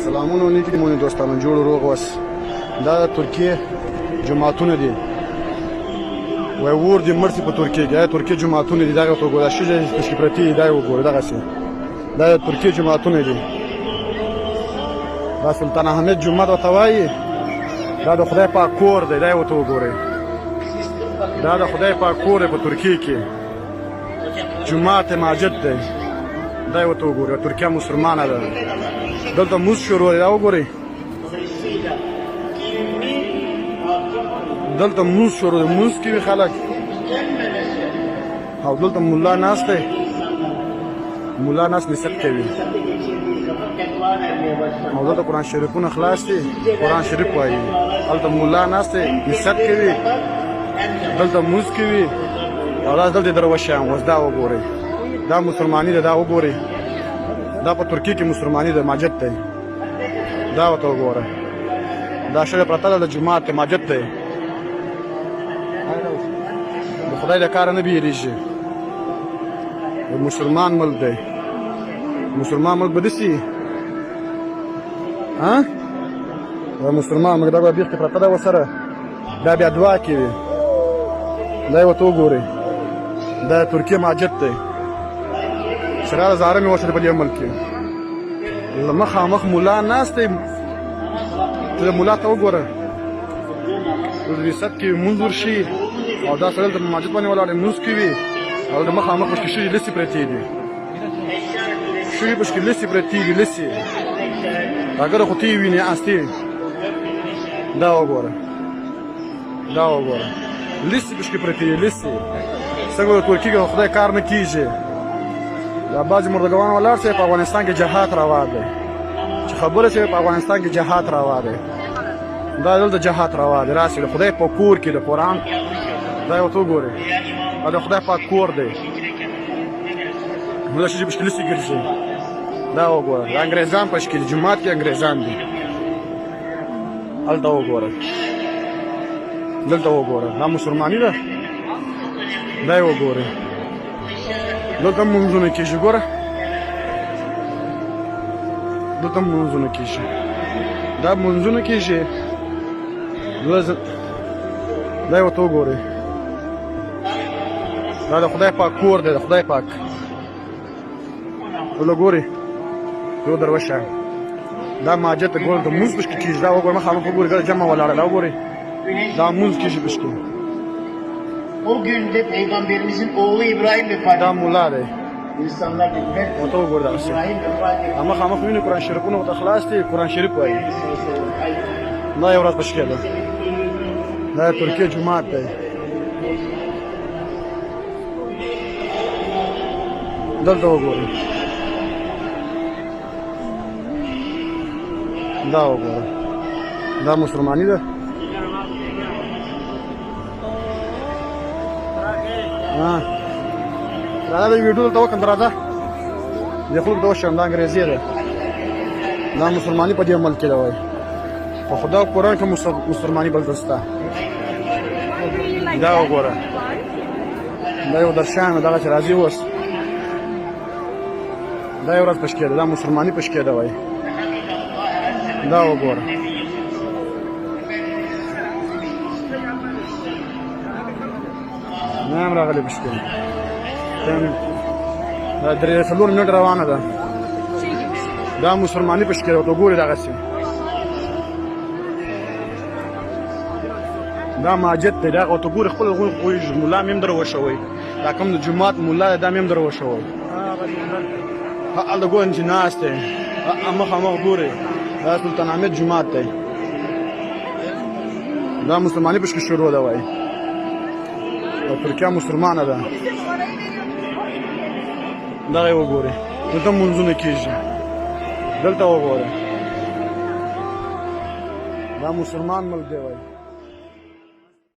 سلامونه نیکی مونږ دوستانو جوړ روغ وس دا د ترکیه جماعتونه دي وای ور دي مرسي په ترکیه کې دا ترکیه جماعتونه دي دا تو ګولا شي چې پرتی دا وګوره دغه سي دا ترکیه جماعتونه دي دا سلطان احمد جمعه او توای دا د خدای پاک کور دی دا وته وګوره دا د خدای پاک کور په ترکیه کې جمعه ماجد دی دا وته وګوره ترکیه مسلمانه ده دلته موس شروع دی دا وګورئ دلته موس شروع دی موس کې خلک او دلته مولا ناست دی مولا ناست نصیحت کوي او دلته قرآن شریفونه خلاص دي قرآن شریف وایي دلته مولا ناست دی نصیحت کوي دلته موس کوي او دا دلته درویشان اوس دا وګورئ دا مسلماني ده دا وګورئ دا په ترکیه کې مسلماني ده ماجد دی دا ورته وګوره دا شړه پرته ده د جومات ماجد دی د خدای د کاره نه بیریږي د مسلمان ملک دی مسلمان ملک به داسې دا مسلمان ملک دا به بیخ کې پرته ده ورسره دا بیا دعا کوي دا یې ورته وګورئ دا ترکیه ماجد دی شراره زاره مې ورسره په دې ملک کې له مخامخ مولا ناست دی ته د مولا ته وګوره ریاست کې مونځ ورشي او دا سړی د ماجد باندې ولاړ مونځ کوي او د مخامخ پشکې شوي لسې پرتې دي شوي پشکې لسې پرتې دي لسې اګر خو ته یې وینې استې دا وګوره دا وګوره لسې پشکې پرتې دي لسې څنګه د ترکیې کې خدای کار نه کیږي دا بعضې مردګوان ولاړ چې په افغانستان کې جهاد روا دی چې خبره چې په افغانستان کې جهاد روا دی دا دلته جهاد روا دی راسي د خدای په کور کې د قرآن دا یې ورته وګورئ دا د خدای پاک کور دی موږ چې پشکې لسې ګرځي دا وګوره د انګریزان پشکې دي جومات کې انګریزان دي هلته وګوره دلته وګوره دا مسلماني ده دا یې وګورئ دلته مونځونه کېږي ګوره دلته مونځونه کېږي دا مونځونه کېږي دا یې ورته وګورئ دا د خدای پاک کور دی د خدای پاک ولله ګورئ یو درویشه دا ماجد ته ګوره د مونځ پشکې کېږي دا وګوره مخامخ وګورئ ګوره جمع ولاړه دا وګورئ دا مونځ کېږي پشکې O gün de Peygamberimizin oğlu İbrahim vefat دا مولا دی İnsanlar dediler ki ورته وګوره دغسې İbrahim vefat etti. مخامخ وینې قرآن شریفونه ورته خلاص دي قرآن شریف وایي دا یو ورځ پشکې ده دا ترکیه جومات دی دلته وګورئ دا وګوره دا مسلماني ده راځه د ویډیو دلته وکړم راځه د خلکو ته وشم دا انګریزي ده دا مسلماني په دې ملک کې ده وایي په خدا قرآن کې مسلماني بل دسته دا وګوره دا یو درشان دغه چې راځي اوس دا یو ورځ پشکې ده دا مسلماني پشکې ده وایي دا وګوره نه هم راغلی پشکې دا درې څلور منټ روانه ده دا مسلماني پشکې ده ورته ګورې دغسې دا ماجد دی دا ورته ګورې خپل هغوی پوهېږي ملا مې هم در وشوئ دا کوم د جومات ملا دی دا مې هم در وشوئ هلته ګورئ چې ناست دی مخامخ ګورئ دا سلطان احمد جومات دی دا مسلماني پشکې شروع ده وایي او ترکیه مسلمانه ده دغه یې وګورئ دلته مونځونه کېږي دلته وګورئ دا مسلمان ملک دی وایي